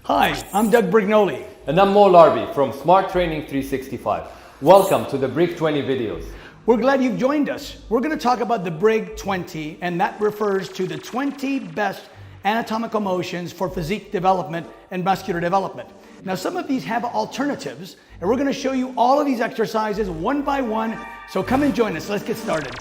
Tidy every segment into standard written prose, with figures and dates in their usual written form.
Hi, I'm Doug Brignole. And I'm Mo Larby from Smart Training 365. Welcome to the Brig 20 videos. We're glad you've joined us. We're going to talk about the Brig 20, and that refers to the 20 best anatomical motions for physique development and muscular development. Now, some of these have alternatives, and we're going to show you all of these exercises one by one. So come and join us. Let's get started.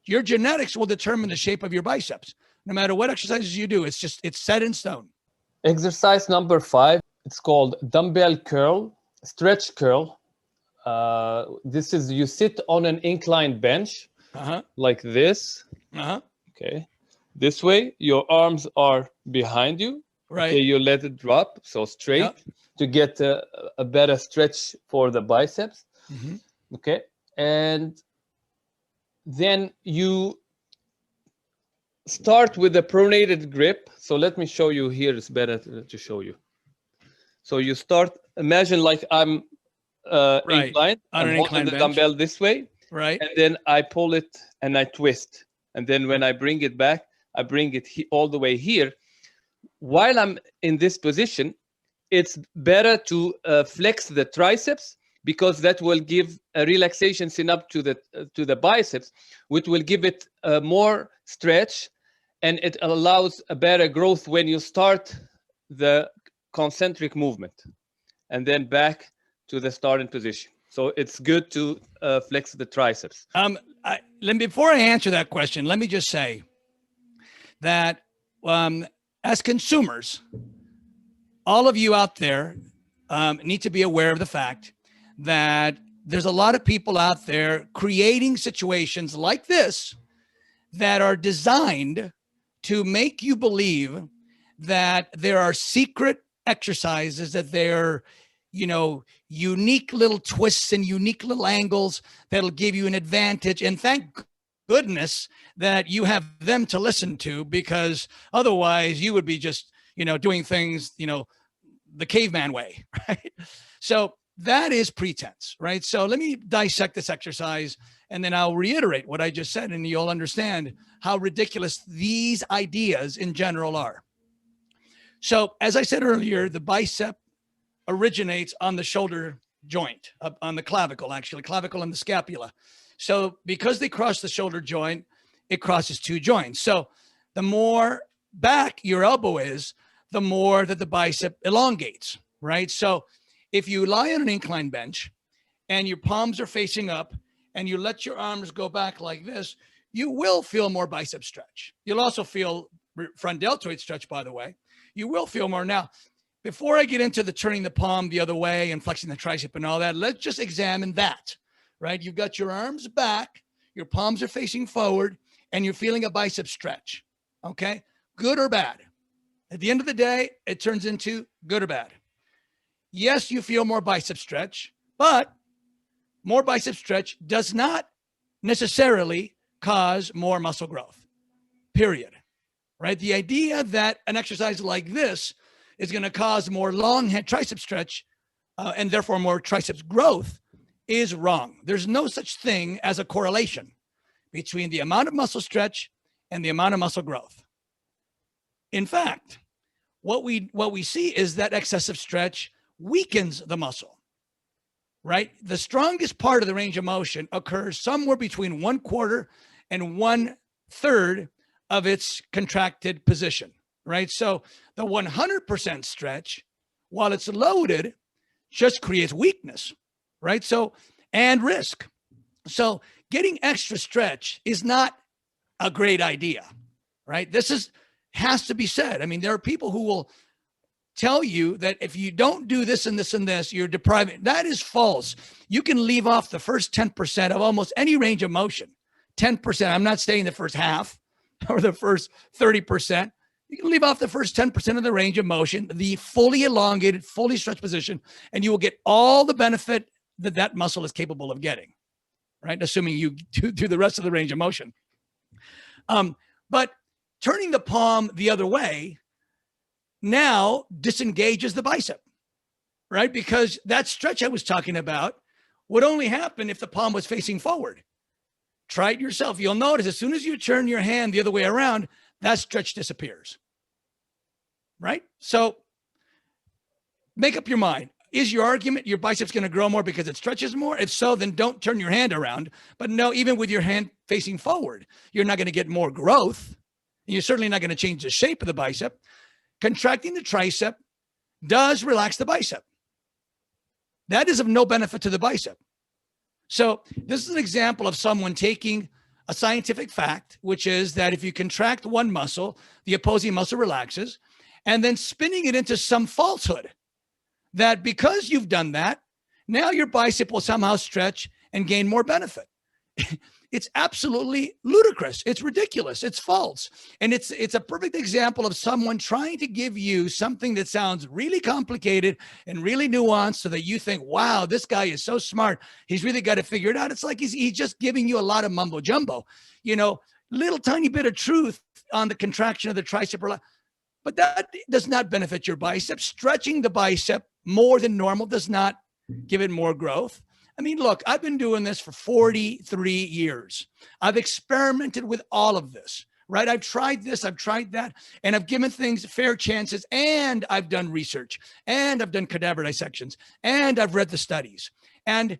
Your genetics will determine the shape of your biceps. No matter what exercises you do, it's set in stone. Exercise number 5, it's called dumbbell curl, stretch curl. This is you sit on an inclined bench like this. Okay. This way, your arms are behind you. Right. Okay, you let it drop, so straight to get a better stretch for the biceps. Okay. And then you start with a pronated grip. So let me show you here. It's better to show you. So you start, imagine like I'm inclined. I'm holding the dumbbell this way. Right. And then I pull it and I twist. And then when I bring it back, I bring it all the way here. While I'm in this position, it's better to flex the triceps, because that will give a relaxation synapse to the biceps, which will give it more stretch, and it allows a better growth when you start the concentric movement, and then back to the starting position. So it's good to flex the triceps. Before I answer that question, let me just say that as consumers, all of you out there need to be aware of the fact that there's a lot of people out there creating situations like this that are designed to make you believe that there are secret exercises, that they're, unique little twists and unique little angles that'll give you an advantage. And thank goodness that you have them to listen to, because otherwise you would be just, doing things, the caveman way, right? So that is pretense, right? So let me dissect this exercise, and then I'll reiterate what I just said, and you'll understand how ridiculous these ideas in general are. So as I said earlier, the bicep originates on the shoulder joint, on the clavicle, actually, clavicle and the scapula. So because they cross the shoulder joint, it crosses two joints. So the more back your elbow is, the more that the bicep elongates, right? So if you lie on an incline bench and your palms are facing up and you let your arms go back like this, you will feel more bicep stretch. You'll also feel front deltoid stretch, by the way. You will feel more. Now, before I get into the turning the palm the other way and flexing the tricep and all that, let's just examine that, right? You've got your arms back, your palms are facing forward, and you're feeling a bicep stretch, okay? Good or bad? At the end of the day, it turns into good or bad. Yes, you feel more bicep stretch, but more bicep stretch does not necessarily cause more muscle growth, period, right? The idea that an exercise like this is going to cause more long head tricep stretch and therefore more triceps growth is wrong. There's no such thing as a correlation between the amount of muscle stretch and the amount of muscle growth. In fact, what we see is that excessive stretch weakens the muscle, right? The strongest part of the range of motion occurs somewhere between 1/4 and 1/3 of its contracted position, right? So the 100% stretch, while it's loaded, just creates weakness, right? So, and risk. So getting extra stretch is not a great idea, right? This has to be said. I mean, there are people who will tell you that if you don't do this and this and this, you're depriving. That is false. You can leave off the first 10% of almost any range of motion. 10%. I'm not saying the first half or the first 30%. You can leave off the first 10% of the range of motion, the fully elongated, fully stretched position, and you will get all the benefit that that muscle is capable of getting, right? Assuming you do the rest of the range of motion. But turning the palm the other way now disengages the bicep, right? Because that stretch I was talking about would only happen if the palm was facing forward. Try it yourself. You'll notice as soon as you turn your hand the other way around, that stretch disappears, right? So make up your mind. Is your argument your biceps going to grow more because it stretches more? If so, then don't turn your hand around. But no, even with your hand facing forward, you're not going to get more growth. You're certainly not going to change the shape of the bicep. Contracting the tricep does relax the bicep. That is of no benefit to the bicep. So this is an example of someone taking a scientific fact, which is that if you contract one muscle, the opposing muscle relaxes, and then spinning it into some falsehood that because you've done that, now your bicep will somehow stretch and gain more benefit. It's absolutely ludicrous. It's ridiculous. It's false. And it's a perfect example of someone trying to give you something that sounds really complicated and really nuanced so that you think, wow, this guy is so smart. He's really got to figure it out. It's like he's just giving you a lot of mumbo jumbo, little tiny bit of truth on the contraction of the tricep. But that does not benefit your bicep. Stretching the bicep more than normal does not give it more growth. I mean, look, I've been doing this for 43 years. I've experimented with all of this, right? I've tried this, I've tried that, and I've given things fair chances, and I've done research, and I've done cadaver dissections, and I've read the studies. And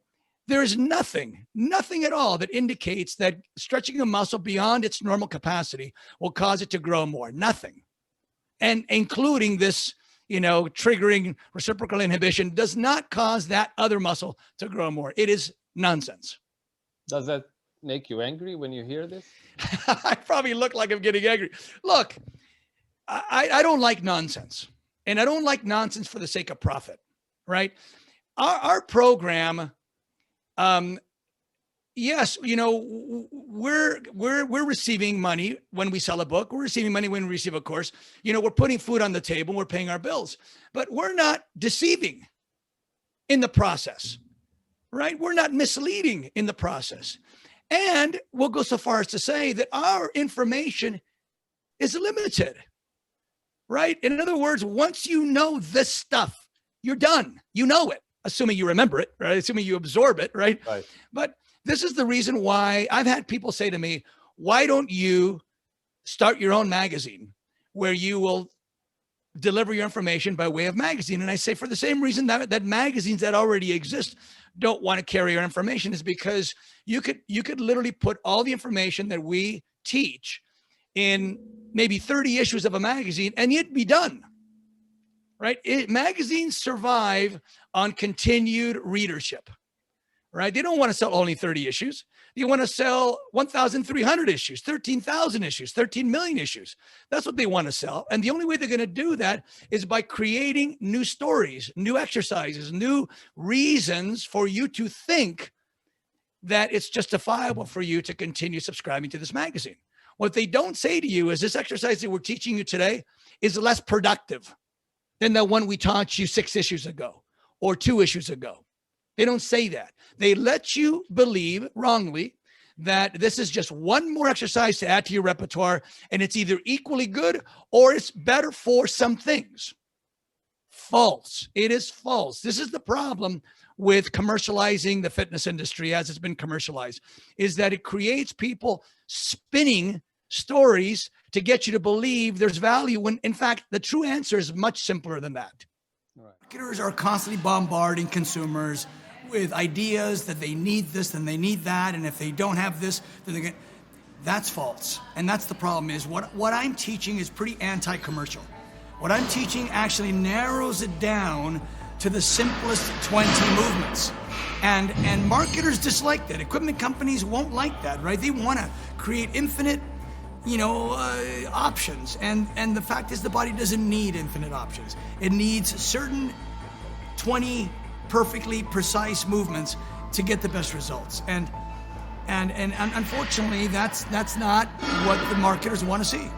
there's nothing at all that indicates that stretching a muscle beyond its normal capacity will cause it to grow more. Nothing. And including this, triggering reciprocal inhibition does not cause that other muscle to grow more. It is nonsense. Does that make you angry when you hear this? I probably look like I'm getting angry. Look, I don't like nonsense. And I don't like nonsense for the sake of profit, right? Our program, yes, we're receiving money when we sell a book. We're receiving money when we receive a course. We're putting food on the table. We're paying our bills, but we're not deceiving in the process, right? We're not misleading in the process. And we'll go so far as to say that our information is limited, right? In other words, once you know this stuff, you're done. You know it, assuming you remember it, right? Assuming you absorb it, right? But this is the reason why I've had people say to me, why don't you start your own magazine where you will deliver your information by way of magazine? And I say, for the same reason that magazines that already exist don't want to carry our information, is because you could literally put all the information that we teach in maybe 30 issues of a magazine and you'd be done, right? Magazines survive on continued readership. Right? They don't want to sell only 30 issues. They want to sell 1,300 issues, 13,000 issues, 13 million issues. That's what they want to sell. And the only way they're going to do that is by creating new stories, new exercises, new reasons for you to think that it's justifiable for you to continue subscribing to this magazine. What they don't say to you is this exercise that we're teaching you today is less productive than the one we taught you 6 issues ago or 2 issues ago. They don't say that. They let you believe wrongly that this is just one more exercise to add to your repertoire, and it's either equally good or it's better for some things. False. It is false. This is the problem with commercializing the fitness industry as it's been commercialized, is that it creates people spinning stories to get you to believe there's value when, in fact, the true answer is much simpler than that. Marketers are constantly bombarding consumers with ideas that they need this and they need that, and if they don't have this, then they get. That's false, and that's the problem. Is what I'm teaching is pretty anti-commercial. What I'm teaching actually narrows it down to the simplest 20 movements, and marketers dislike that. Equipment companies won't like that, right? They want to create infinite, options, and the fact is the body doesn't need infinite options. It needs certain 20 perfectly precise movements to get the best results. And unfortunately, that's not what the marketers want to see.